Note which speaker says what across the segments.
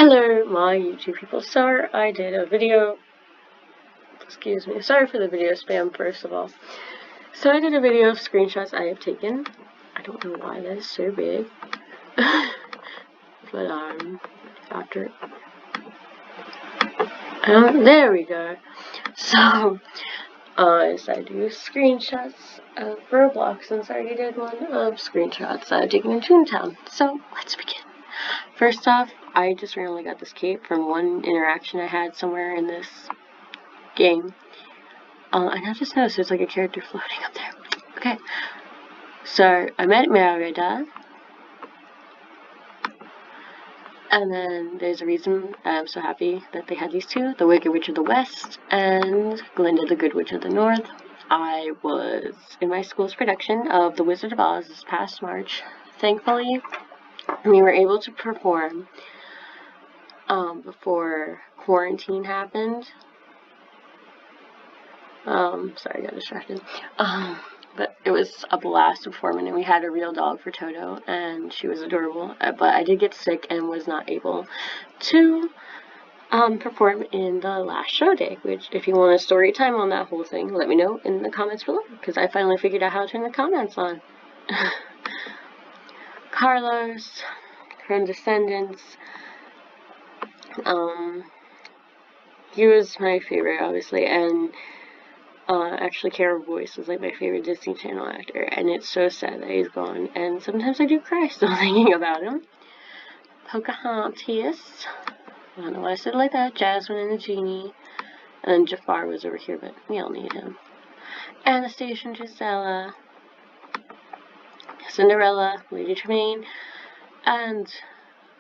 Speaker 1: Hello, my YouTube people. Sorry I did a video. Excuse me. Sorry for the video spam, first of all. So I did a video of screenshots I have taken. I don't know why that is so big. But, after. There we go. So, I decided to do screenshots of Roblox since I already did one of screenshots I've taken in Toontown. So, let's begin. First off, I just randomly got this cape from one interaction I had somewhere in this game. And I just noticed there's like a character floating up there. Okay. So, I met Merida. And then there's a reason I'm so happy that they had these two. The Wicked Witch of the West and Glinda the Good Witch of the North. I was in my school's production of The Wizard of Oz this past March. Thankfully, we were able to perform before quarantine happened. Sorry, I got distracted. But it was a blast performing, and we had a real dog for Toto, and she was adorable. But I did get sick and was not able to perform in the last show day, which, if you want a story time on that whole thing, let me know in the comments below, because I finally figured out how to turn the comments on. Carlos from Descendants, he was my favorite, obviously, and actually, Carol Boyce was like my favorite Disney Channel actor, and it's so sad that he's gone, and sometimes I do cry still thinking about him. Pocahontas, I don't know why I said it like that, Jasmine and the Genie, and then Jafar was over here, but we all need him. Anastasia and Gisela, Cinderella, Lady Tremaine, and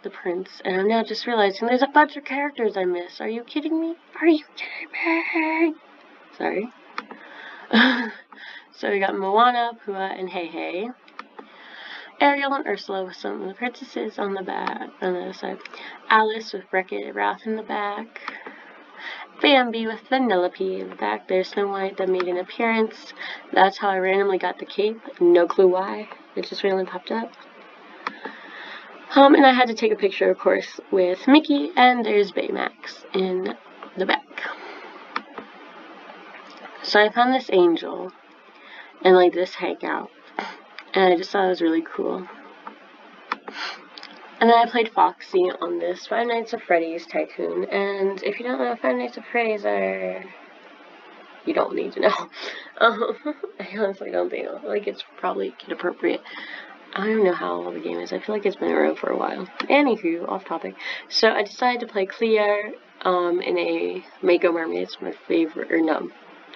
Speaker 1: the Prince, and I'm now just realizing there's a bunch of characters I missed. Are you kidding me? Are you kidding me? Sorry. So we got Moana, Pua, and Hey Hey. Ariel and Ursula with some of the princesses on the back, on the other side. Alice with Wreck-It Ralph in the back. Bambi with Vanellope in the back. There's Snow White that made an appearance. That's how I randomly got the cape. No clue why. It just randomly popped up. And I had to take a picture, of course, with Mickey, and there's Baymax in the back. So I found this angel and like this hangout, and I just thought it was really cool. And then I played Foxy on this Five Nights at Freddy's Tycoon, and if you don't know what Five Nights at Freddy's are, you don't need to know. I honestly don't think like it's probably kid appropriate. I don't even know how old the game is. I feel like it's been around for a while. Anywho, off topic. So I decided to play Cleo in a Mako Mermaid. It's my favorite, or no,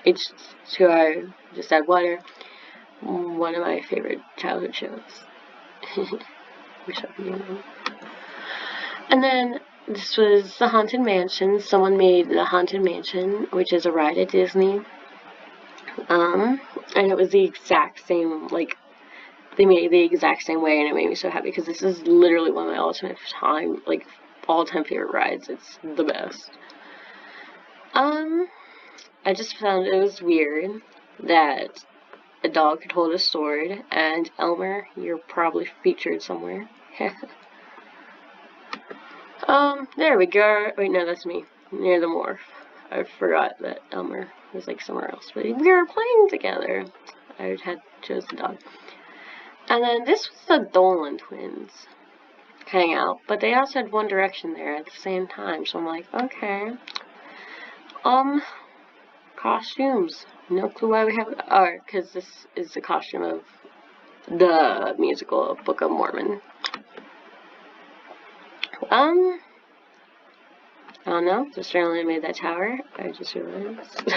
Speaker 1: H2O, Just Add Water. One of my favorite childhood shows. Wish I could know. And then this was the Haunted Mansion. Someone made the Haunted Mansion, which is a ride at Disney. And it was the exact same, like, they made it the exact same way, and it made me so happy because this is literally one of my all-time favorite rides. It's the best. I just found it was weird that a dog could hold a sword, and Elmer, you're probably featured somewhere. There we go. Wait, no, that's me. Near the morph. I forgot that Elmer was like somewhere else, but we were playing together. I had chose the dog. And then this was the Dolan twins hangout, but they also had One Direction there at the same time, so I'm like, okay. Costumes. No clue why we have, because this is the costume of the musical Book of Mormon. I don't know, just randomly made that tower, I just realized.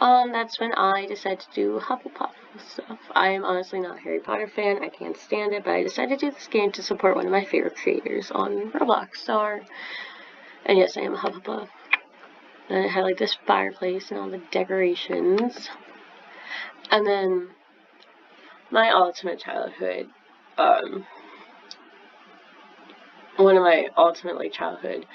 Speaker 1: That's when I decided to do Hufflepuff stuff. I am honestly not a Harry Potter fan, I can't stand it, but I decided to do this game to support one of my favorite creators on Roblox, and yes, I am a Hufflepuff. And it had like this fireplace and all the decorations. And then my ultimate childhood, one of my ultimate like childhood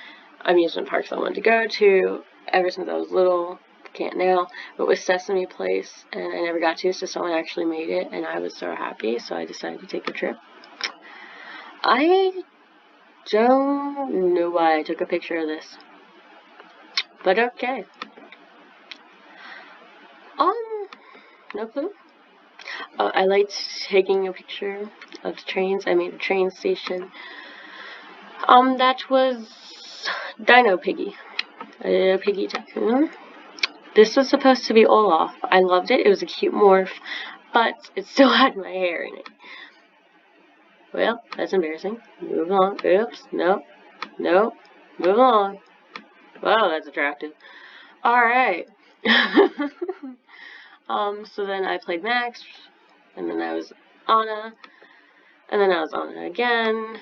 Speaker 1: amusement parks I wanted to go to ever since I was little, can't now, but was Sesame Place, and I never got to, so someone actually made it, and I was so happy, so I decided to take a trip. I Don't know why I took a picture of this, but okay. No clue. I liked taking a picture of trains. I made a train station. That was Dino Piggy. A Piggy Tycoon. This was supposed to be Olaf. I loved it. It was a cute morph, but it still had my hair in it. Well, that's embarrassing. Move along. Oops. Nope. Nope. Move along. Wow, that's attractive. Alright. So then I played Max, and then I was Anna, and then I was Anna again,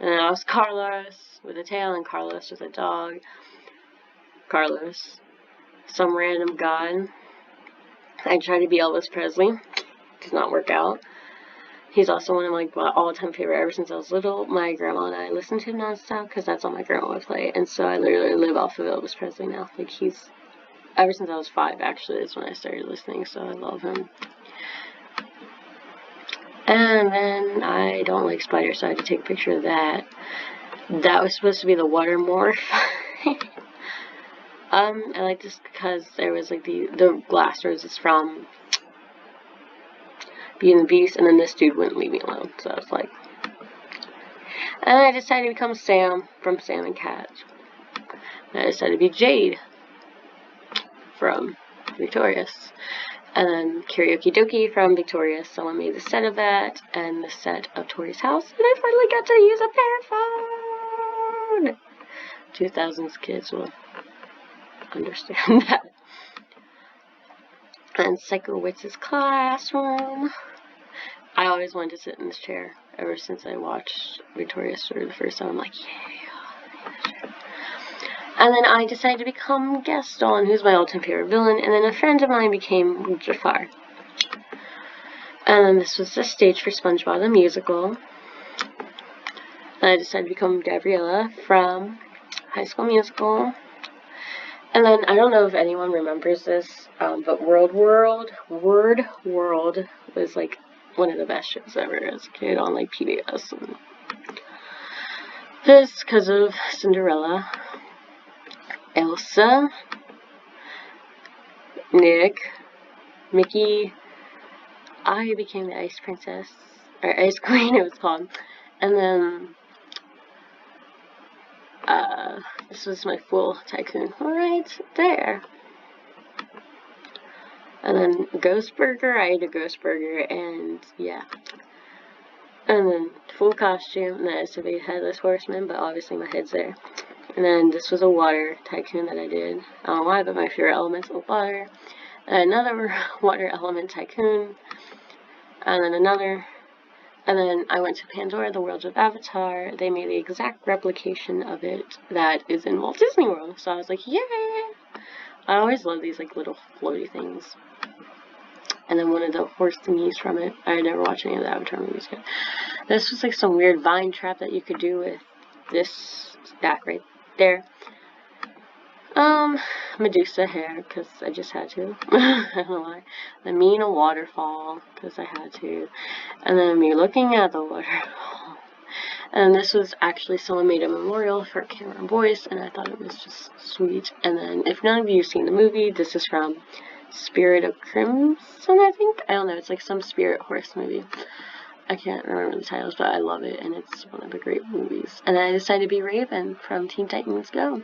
Speaker 1: and then I was Carlos with a tail, and Carlos with a dog. Carlos. Some random god. I tried to be Elvis Presley. Did not work out. He's also one of my all-time favorite ever since I was little. My grandma and I listened to him nonstop because that's all my grandma would play, and so I literally live off of Elvis Presley now. Like, he's, ever since I was 5 actually is when I started listening, so I love him. And then I don't like spiders, so I had to take a picture of that. That was supposed to be the water morph. I like this because there was like the glass roses from Beauty and the Beast, and then this dude wouldn't leave me alone, so I was like, and I decided to become Sam from Sam and Cat. And I decided to be Jade from Victorious, and then Karaoke Dokie from Victorious. Someone made the set of that, and the set of Tori's house, and I finally got to use a paraphone! 2000s kids will understand that. And Psychowitz's classroom. I always wanted to sit in this chair ever since I watched Victorious for the first time. I'm like, yeah. And then I decided to become Gaston, who's my all-time favorite villain, and then a friend of mine became Jafar. And then this was the stage for SpongeBob the Musical. And I decided to become Gabriella from High School Musical. And then, I don't know if anyone remembers this, but Word World was like one of the best shows ever as a kid on like PBS. And this because of Cinderella, Elsa, Nick, Mickey. I became the Ice Princess, or Ice Queen it was called. And then this was my full tycoon right there. And then Ghost Burger, I ate a Ghost Burger, and yeah. And then full costume, and that is to be Headless Horseman, but obviously my head's there. And then this was a water tycoon that I did. I don't know why, but my favorite element's water. And another water element tycoon. And then another. And then I went to Pandora, the world of Avatar. They made the exact replication of it that is in Walt Disney World. So I was like, yeah! I always love these like little floaty things. And then one of the horse thingies from it. I had never watched any of the Avatar movies yet. This was like some weird vine trap that you could do with this stack right there. Medusa hair, because I just had to. I don't know why. Then me in a waterfall, because I had to. And then me looking at the waterfall. And this was actually someone made a memorial for Cameron Boyce, and I thought it was just sweet. And then, if none of you have seen the movie, this is from Spirit of Crimson, I think? I don't know, it's like some spirit horse movie. I can't remember the titles, but I love it, and it's one of the great movies. And I decided to be Raven from Teen Titans Go,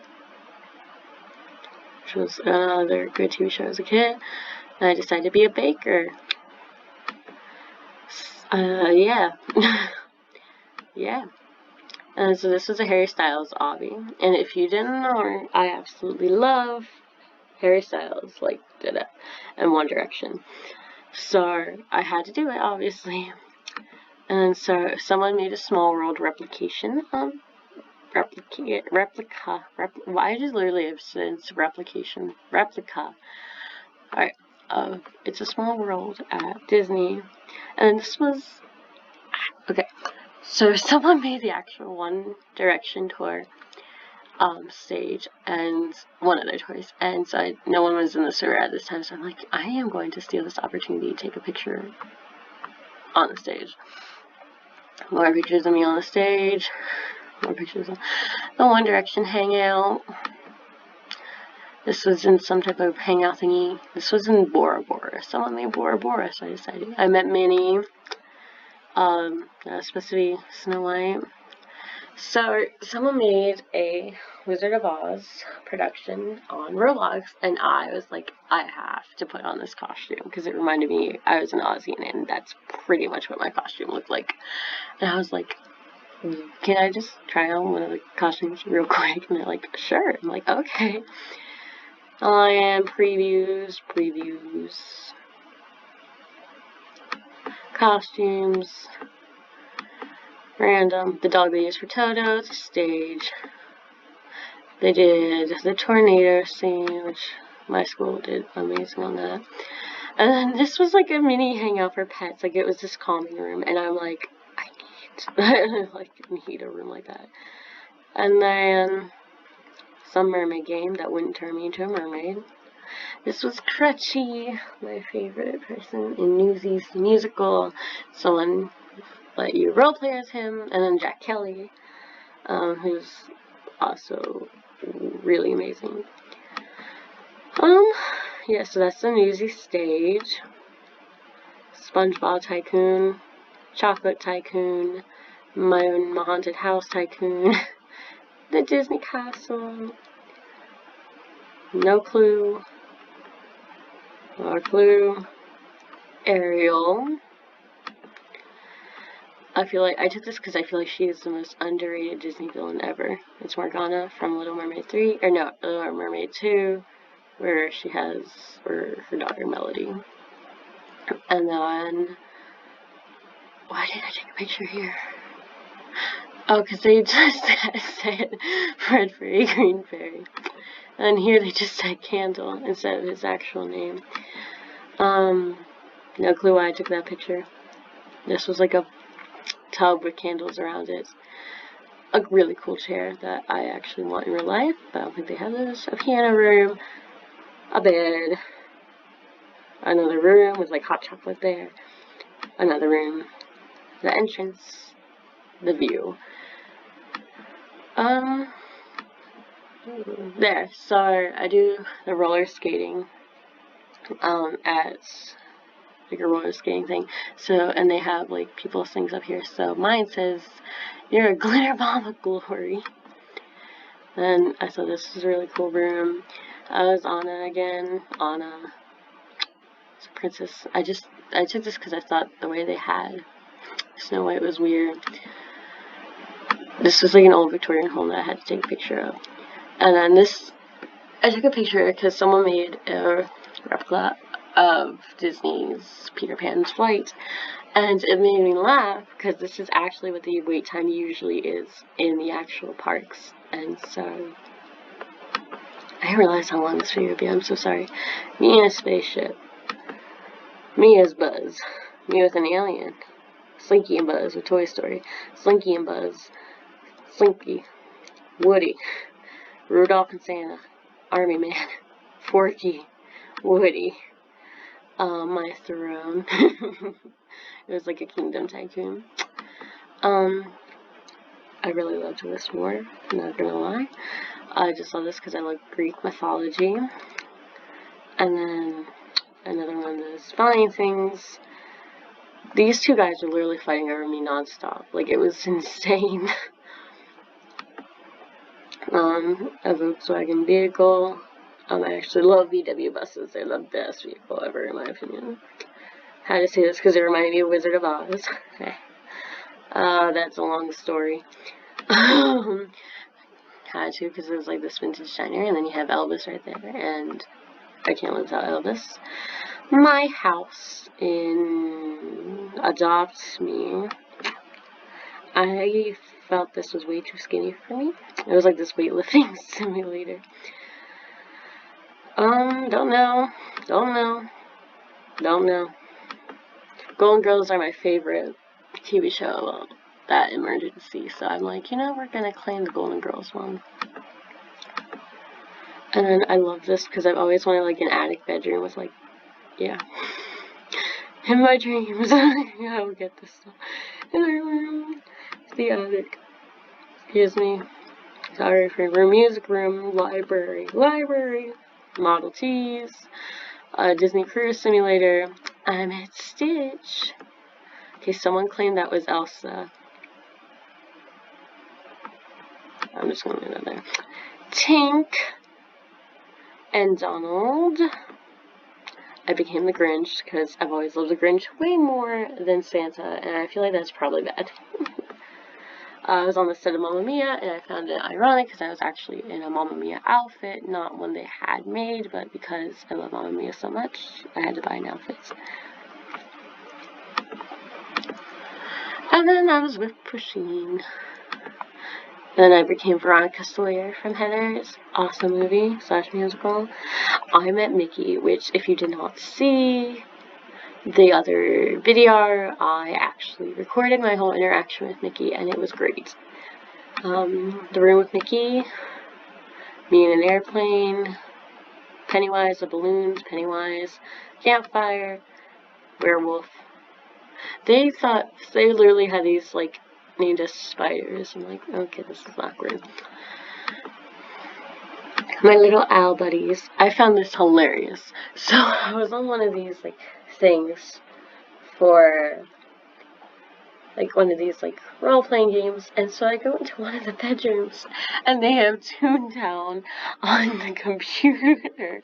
Speaker 1: which was another good TV show as a kid. And I decided to be a baker. Yeah. Yeah. And so this was a Harry Styles obby. And if you didn't know, I absolutely love Harry Styles, like, did it, and One Direction. So I had to do it, obviously. And so someone made a Small World replication. Why just literally have since replication? Replica. Alright. It's a Small World at Disney. And this was, okay. So someone made the actual One Direction tour stage and one of their toys, and so no one was in the server at this time, so I'm like, I am going to steal this opportunity to take a picture on the stage. More pictures of me on the stage. More pictures of the One Direction hangout. This was in some type of hangout thingy. This was in Bora Bora. Someone made Bora Bora, so I decided. I met Minnie. That was supposed to be Snow White. So, someone made a Wizard of Oz production on Roblox, and I was like, I have to put on this costume, because it reminded me I was an Ozian, and that's pretty much what my costume looked like. And I was like, can I just try on one of the costumes real quick? And they're like, sure. I'm like, okay. And previews. Costumes. Random. The dog they used for Toto. The stage. They did the tornado scene, which my school did amazing on that. And then this was like a mini hangout for pets. Like, it was this calming room. And I'm like, I need a room like that. And then some mermaid game that wouldn't turn me into a mermaid. This was Crutchy, my favorite person in Newsies musical. Someone let you roleplay as him. And then Jack Kelly, who's also really amazing. Yeah, so that's the Newsies stage. SpongeBob Tycoon, Chocolate Tycoon, My Own Haunted House Tycoon, the Disney Castle, No Clue, More Clue, Ariel. I feel like I took this because I feel like she is the most underrated Disney villain ever. It's Morgana from Little Mermaid 3, or no, Little Mermaid 2, where she has her daughter Melody. And then, why did I take a picture here? Oh, because they just said red fairy, green fairy. And here they just said candle instead of his actual name. No clue why I took that picture. This was like a tub with candles around it. A really cool chair that I actually want in real life, but I don't think they have this. A piano room, a bed, another room with like hot chocolate there, another room, the entrance, the view. There, so I do the roller skating, at like a roller skating thing. So, and they have like people's things up here. So mine says, "You're a glitter bomb of glory." And I thought this was a really cool room. I was Anna again. Anna, it's a princess. I took this because I thought the way they had Snow White was weird. This was like an old Victorian home that I had to take a picture of. And then this, I took a picture because someone made a replica of Disney's Peter Pan's flight, and it made me laugh because this is actually what the wait time usually is in the actual parks. And so I didn't realize how long this video would be. I'm so sorry. Me in a spaceship. Me as Buzz. Me with an alien. Slinky and Buzz with Toy Story. Slinky and Buzz. Slinky. Woody. Rudolph and Santa. Army Man. Forky. Woody. My throne. It was like a kingdom tycoon. I really loved this more, not gonna lie. I just love this because I like Greek mythology. And then another one is flying things. These two guys are literally fighting over me nonstop. Like, it was insane. A Volkswagen vehicle. I actually love VW buses. They're the best vehicle ever, in my opinion. Had to say this because it reminded me of Wizard of Oz. That's a long story. Had to, because it was like this vintage diner, and then you have Elvis right there, and I can't live without Elvis. My house in Adopt Me. I felt this was way too skinny for me. It was like this weightlifting simulator. Don't know. Golden Girls are my favorite TV show, that emergency, so I'm like, we're gonna claim the Golden Girls one. And then I love this because I've always wanted like an attic bedroom with like, yeah. In my dreams, I will get this stuff in my room. The attic. Excuse me. Sorry for room, music room, library, Model Ts, Disney Cruise Simulator. I'm at Stitch. Okay, someone claimed that was Elsa. I'm just gonna leave that there. Tink and Donald. I became the Grinch because I've always loved the Grinch way more than Santa, and I feel like that's probably bad. I was on the set of Mamma Mia, and I found it ironic because I was actually in a Mamma Mia outfit, not one they had made, but because I love Mamma Mia so much, I had to buy an outfit. And then I was with Pusheen. Then I became Veronica Sawyer from Heathers. Awesome movie / musical. I met Mickey, which if you did not see the other video, I actually recorded my whole interaction with Mickey, and it was great. The room with Mickey, me in an airplane, Pennywise, the balloons, Pennywise, campfire, werewolf. They literally had these, like, named as spiders. I'm like, okay, this is awkward. My little owl buddies. I found this hilarious. So I was on one of these, like, things for, like, one of these, like, role-playing games, and so I go into one of the bedrooms, and they have Toontown on the computer,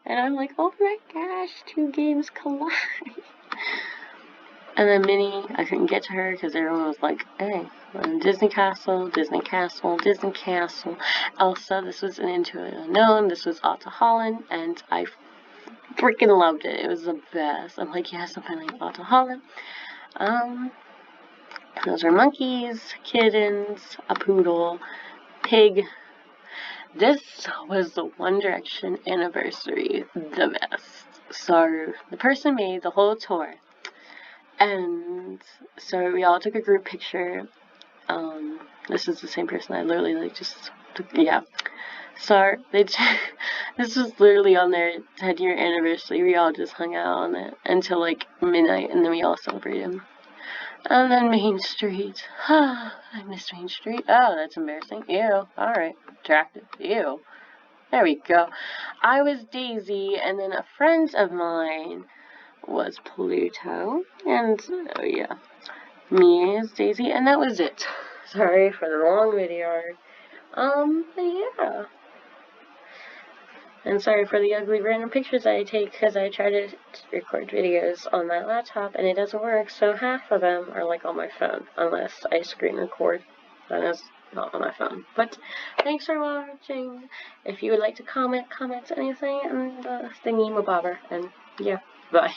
Speaker 1: and I'm like, oh my gosh, 2 games collide. And then Minnie, I couldn't get to her because everyone was like, hey, Disney Castle, Disney Castle, Disney Castle. Elsa, this was an Into the Unknown, this was Otta Holland, and I freaking loved it. It was the best. I'm like, yes, I'm finally Otta Holland. Those are monkeys, kittens, a poodle, pig. This was the One Direction anniversary, the best. So the person made the whole tour. And so we all took a group picture. This is the same person I literally like just took, yeah. So this was literally on their 10-year anniversary. We all just hung out on it until like midnight, and then we all celebrated. And then Main Street. I missed Main Street. Oh, that's embarrassing. Ew. Alright. Attractive. Ew. There we go. I was Daisy, and then a friend of mine was Pluto, and oh yeah, me as Daisy, and that was it. Sorry for the long video. Yeah. And sorry for the ugly random pictures I take, because I try to record videos on my laptop and it doesn't work, so half of them are like on my phone, unless I screen record. That is not on my phone. But thanks for watching. If you would like to comment anything, and thingy-mabobber, and yeah, bye.